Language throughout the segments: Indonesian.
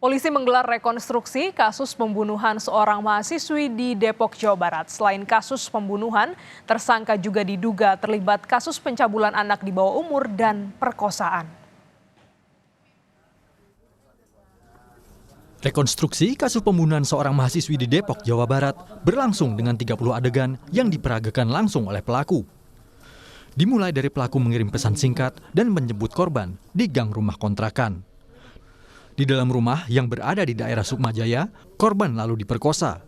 Polisi menggelar rekonstruksi kasus pembunuhan seorang mahasiswi di Depok, Jawa Barat. Selain kasus pembunuhan, tersangka juga diduga terlibat kasus pencabulan anak di bawah umur dan perkosaan. Rekonstruksi kasus pembunuhan seorang mahasiswi di Depok, Jawa Barat berlangsung dengan 30 adegan yang diperagakan langsung oleh pelaku. Dimulai dari pelaku mengirim pesan singkat dan menjemput korban di gang rumah kontrakan. Di dalam rumah yang berada di daerah Sukmajaya, korban lalu diperkosa.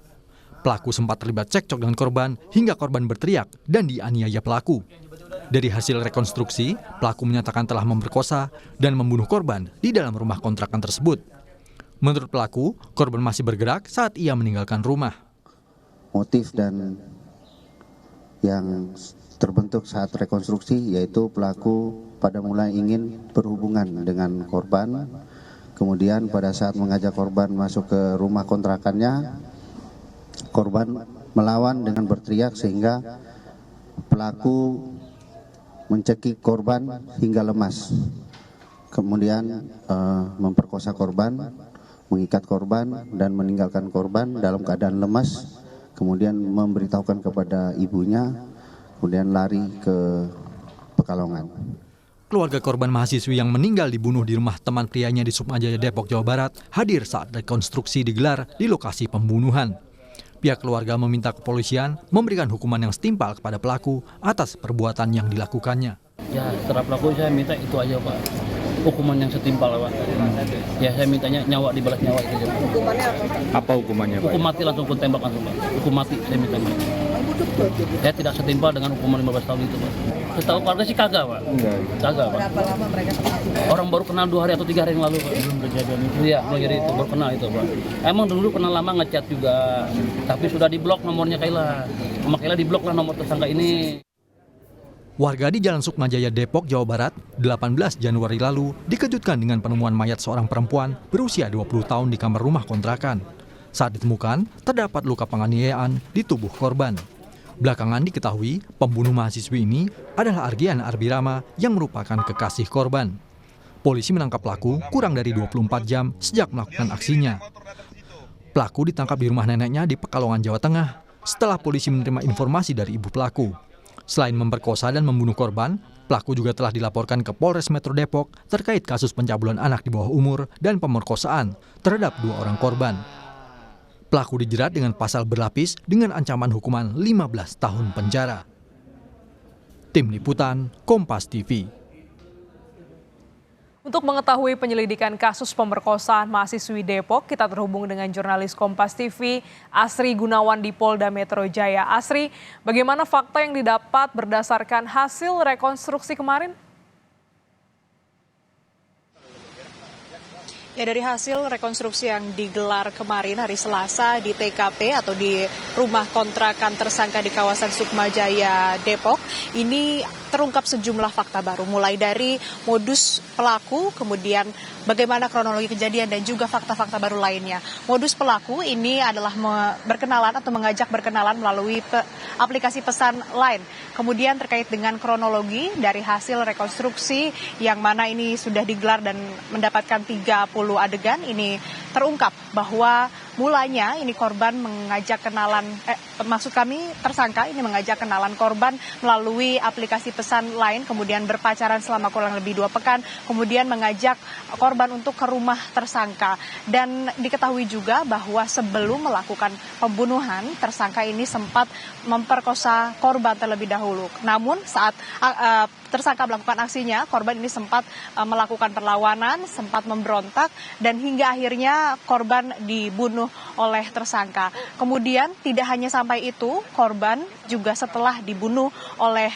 Pelaku sempat terlibat cekcok dengan korban hingga korban berteriak dan dianiaya pelaku. Dari hasil rekonstruksi, pelaku menyatakan telah memperkosa dan membunuh korban di dalam rumah kontrakan tersebut. Menurut pelaku, korban masih bergerak saat ia meninggalkan rumah. Motif dan yang terbentuk saat rekonstruksi yaitu pelaku pada mulai ingin berhubungan dengan korban. Kemudian pada saat mengajak korban masuk ke rumah kontrakannya, korban melawan dengan berteriak sehingga pelaku mencekik korban hingga lemas. Kemudian memperkosa korban, mengikat korban dan meninggalkan korban dalam keadaan lemas. Kemudian memberitahukan kepada ibunya, kemudian lari ke Pekalongan. Keluarga korban mahasiswi yang meninggal dibunuh di rumah teman prianya di Sukmajaya, Depok, Jawa Barat hadir saat rekonstruksi digelar di lokasi pembunuhan. Pihak keluarga meminta kepolisian memberikan hukuman yang setimpal kepada pelaku atas perbuatan yang dilakukannya. Ya, setelah pelaku saya minta itu aja, Pak. Hukuman yang setimpal, Pak. Ya, saya mintanya nyawa dibalas nyawa itu aja, Pak. Hukumannya apa? Apa hukumannya, Pak? Hukum mati langsung pun tembak langsung, Pak. Hukum mati saya minta. Saya tidak setimpal dengan hukuman 15 tahun itu, Pak. Setahu keluarga sih kagak, Pak. Kagak, Pak. Berapa lama mereka kenal? Orang baru kenal 2 hari atau 3 hari yang lalu, Pak. Belum kejadian itu. Iya, belum jadi itu, baru kenal itu, Pak. Emang dulu kenal lama ngechat juga, tapi sudah diblok nomornya Kaila. Sama Kaila diblok lah nomor tersangka ini. Warga di Jalan Sukmajaya, Depok, Jawa Barat, 18 Januari lalu dikejutkan dengan penemuan mayat seorang perempuan berusia 20 tahun di kamar rumah kontrakan. Saat ditemukan, terdapat luka penganiayaan di tubuh korban. Belakangan diketahui pembunuh mahasiswi ini adalah Argiana Arbirama yang merupakan kekasih korban. Polisi menangkap pelaku kurang dari 24 jam sejak melakukan aksinya. Pelaku ditangkap di rumah neneknya di Pekalongan, Jawa Tengah setelah polisi menerima informasi dari ibu pelaku. Selain memperkosa dan membunuh korban, pelaku juga telah dilaporkan ke Polres Metro Depok terkait kasus pencabulan anak di bawah umur dan pemerkosaan terhadap 2 orang korban. Pelaku dijerat dengan pasal berlapis dengan ancaman hukuman 15 tahun penjara. Tim Liputan, Kompas TV. Untuk mengetahui penyelidikan kasus pemerkosaan mahasiswi Depok, kita terhubung dengan jurnalis Kompas TV, Asri Gunawan di Polda Metro Jaya. Asri, bagaimana fakta yang didapat berdasarkan hasil rekonstruksi kemarin? Ya, dari hasil rekonstruksi yang digelar kemarin hari Selasa di TKP atau di rumah kontrakan tersangka di kawasan Sukmajaya, Depok, ini terungkap sejumlah fakta baru, mulai dari modus pelaku, kemudian bagaimana kronologi kejadian dan juga fakta-fakta baru lainnya. Modus pelaku ini adalah berkenalan atau mengajak berkenalan melalui aplikasi pesan Line. Kemudian terkait dengan kronologi dari hasil rekonstruksi yang mana ini sudah digelar dan mendapatkan 30 adegan, ini terungkap bahwa mulanya ini korban mengajak kenalan, tersangka ini mengajak kenalan korban melalui aplikasi pesan Line, kemudian berpacaran selama kurang lebih 2 pekan, kemudian mengajak korban untuk ke rumah tersangka. Dan diketahui juga bahwa sebelum melakukan pembunuhan, tersangka ini sempat memperkosa korban terlebih dahulu. Namun saat tersangka melakukan aksinya, korban ini sempat melakukan perlawanan, sempat memberontak, dan hingga akhirnya korban dibunuh oleh tersangka. Kemudian tidak hanya sampai itu, korban juga setelah dibunuh oleh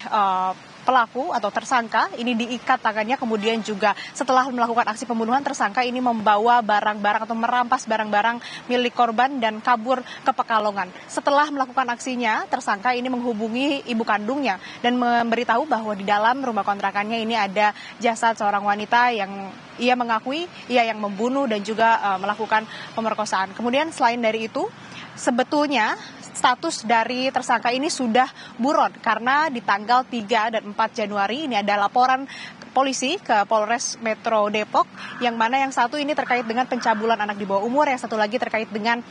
pelaku atau tersangka ini diikat tangannya, kemudian juga setelah melakukan aksi pembunuhan, tersangka ini membawa barang-barang atau merampas barang-barang milik korban dan kabur ke Pekalongan. Setelah melakukan aksinya, tersangka ini menghubungi ibu kandungnya dan memberitahu bahwa di dalam rumah kontrakannya ini ada jasad seorang wanita yang ia mengakui ia yang membunuh dan juga melakukan pemerkosaan. Kemudian selain dari itu, sebetulnya status dari tersangka ini sudah buron karena di tanggal 3 dan 4 Januari ini ada laporan polisi ke Polres Metro Depok, yang mana yang satu ini terkait dengan pencabulan anak di bawah umur, yang satu lagi terkait dengan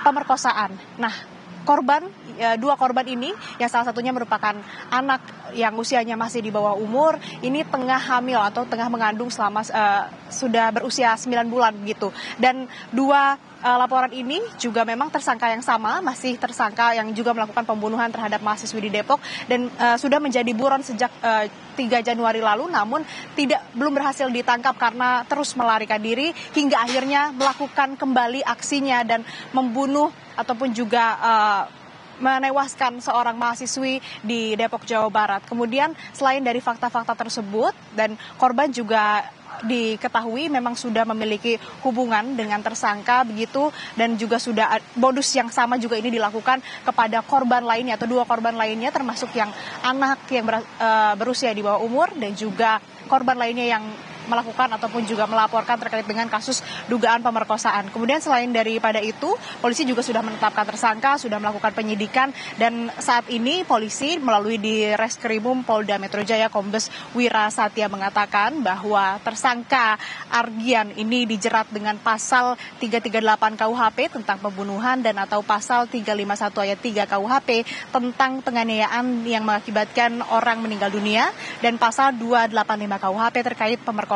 pemerkosaan. Nah, dua korban ini yang salah satunya merupakan anak yang usianya masih di bawah umur, ini tengah hamil atau tengah mengandung selama sudah berusia 9 bulan begitu. Dan dua laporan ini juga memang tersangka yang sama, masih tersangka yang juga melakukan pembunuhan terhadap mahasiswi di Depok dan sudah menjadi buron sejak 3 Januari lalu, namun belum berhasil ditangkap karena terus melarikan diri hingga akhirnya melakukan kembali aksinya dan membunuh ataupun juga menewaskan seorang mahasiswi di Depok, Jawa Barat. Kemudian selain dari fakta-fakta tersebut, dan korban juga diketahui memang sudah memiliki hubungan dengan tersangka begitu, dan juga sudah modus yang sama juga ini dilakukan kepada korban lainnya atau 2 korban lainnya, termasuk yang anak yang berusia di bawah umur dan juga korban lainnya yang melakukan ataupun juga melaporkan terkait dengan kasus dugaan pemerkosaan. Kemudian selain daripada itu, polisi juga sudah menetapkan tersangka, sudah melakukan penyidikan, dan saat ini polisi melalui di Reskrimum Polda Metro Jaya Kombes Wira Satya mengatakan bahwa tersangka Argian ini dijerat dengan pasal 338 KUHP tentang pembunuhan dan atau pasal 351 ayat 3 KUHP tentang penganiayaan yang mengakibatkan orang meninggal dunia, dan pasal 285 KUHP terkait pemerkosaan.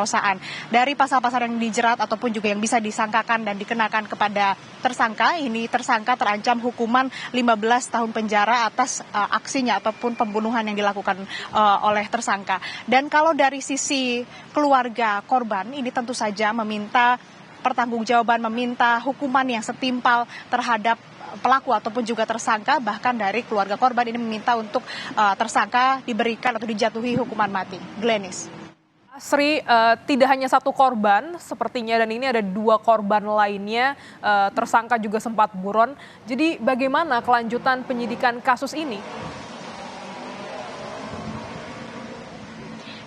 Dari pasal-pasal yang dijerat ataupun juga yang bisa disangkakan dan dikenakan kepada tersangka, ini tersangka terancam hukuman 15 tahun penjara atas aksinya ataupun pembunuhan yang dilakukan oleh tersangka. Dan kalau dari sisi keluarga korban, ini tentu saja meminta pertanggungjawaban, meminta hukuman yang setimpal terhadap pelaku ataupun juga tersangka. Bahkan dari keluarga korban ini meminta untuk tersangka diberikan atau dijatuhi hukuman mati. Glenis. Asri, tidak hanya satu korban sepertinya, dan ini ada 2 korban lainnya, tersangka juga sempat buron. Jadi bagaimana kelanjutan penyidikan kasus ini?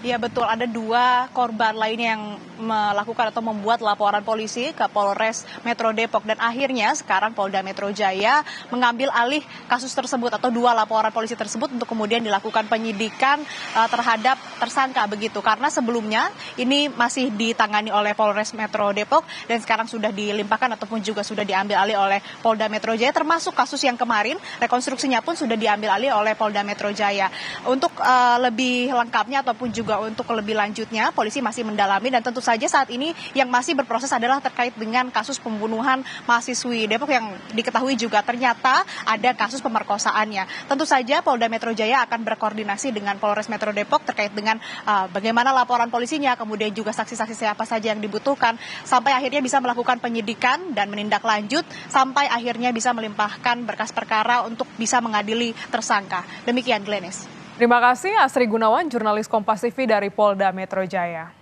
Ya betul, ada 2 korban lainnya yang melakukan atau membuat laporan polisi ke Polres Metro Depok, dan akhirnya sekarang Polda Metro Jaya mengambil alih kasus tersebut atau 2 laporan polisi tersebut untuk kemudian dilakukan penyidikan terhadap tersangka begitu, karena sebelumnya ini masih ditangani oleh Polres Metro Depok dan sekarang sudah dilimpahkan ataupun juga sudah diambil alih oleh Polda Metro Jaya, termasuk kasus yang kemarin rekonstruksinya pun sudah diambil alih oleh Polda Metro Jaya. Untuk lebih lengkapnya ataupun juga untuk lebih lanjutnya, polisi masih mendalami, dan tentu saja saat ini yang masih berproses adalah terkait dengan kasus pembunuhan mahasiswi Depok yang diketahui juga ternyata ada kasus pemerkosaannya. Tentu saja Polda Metro Jaya akan berkoordinasi dengan Polres Metro Depok terkait dengan bagaimana laporan polisinya, kemudian juga saksi-saksi siapa saja yang dibutuhkan, sampai akhirnya bisa melakukan penyidikan dan menindaklanjut, sampai akhirnya bisa melimpahkan berkas perkara untuk bisa mengadili tersangka. Demikian, Glenis. Terima kasih Asri Gunawan, jurnalis Kompas TV dari Polda Metro Jaya.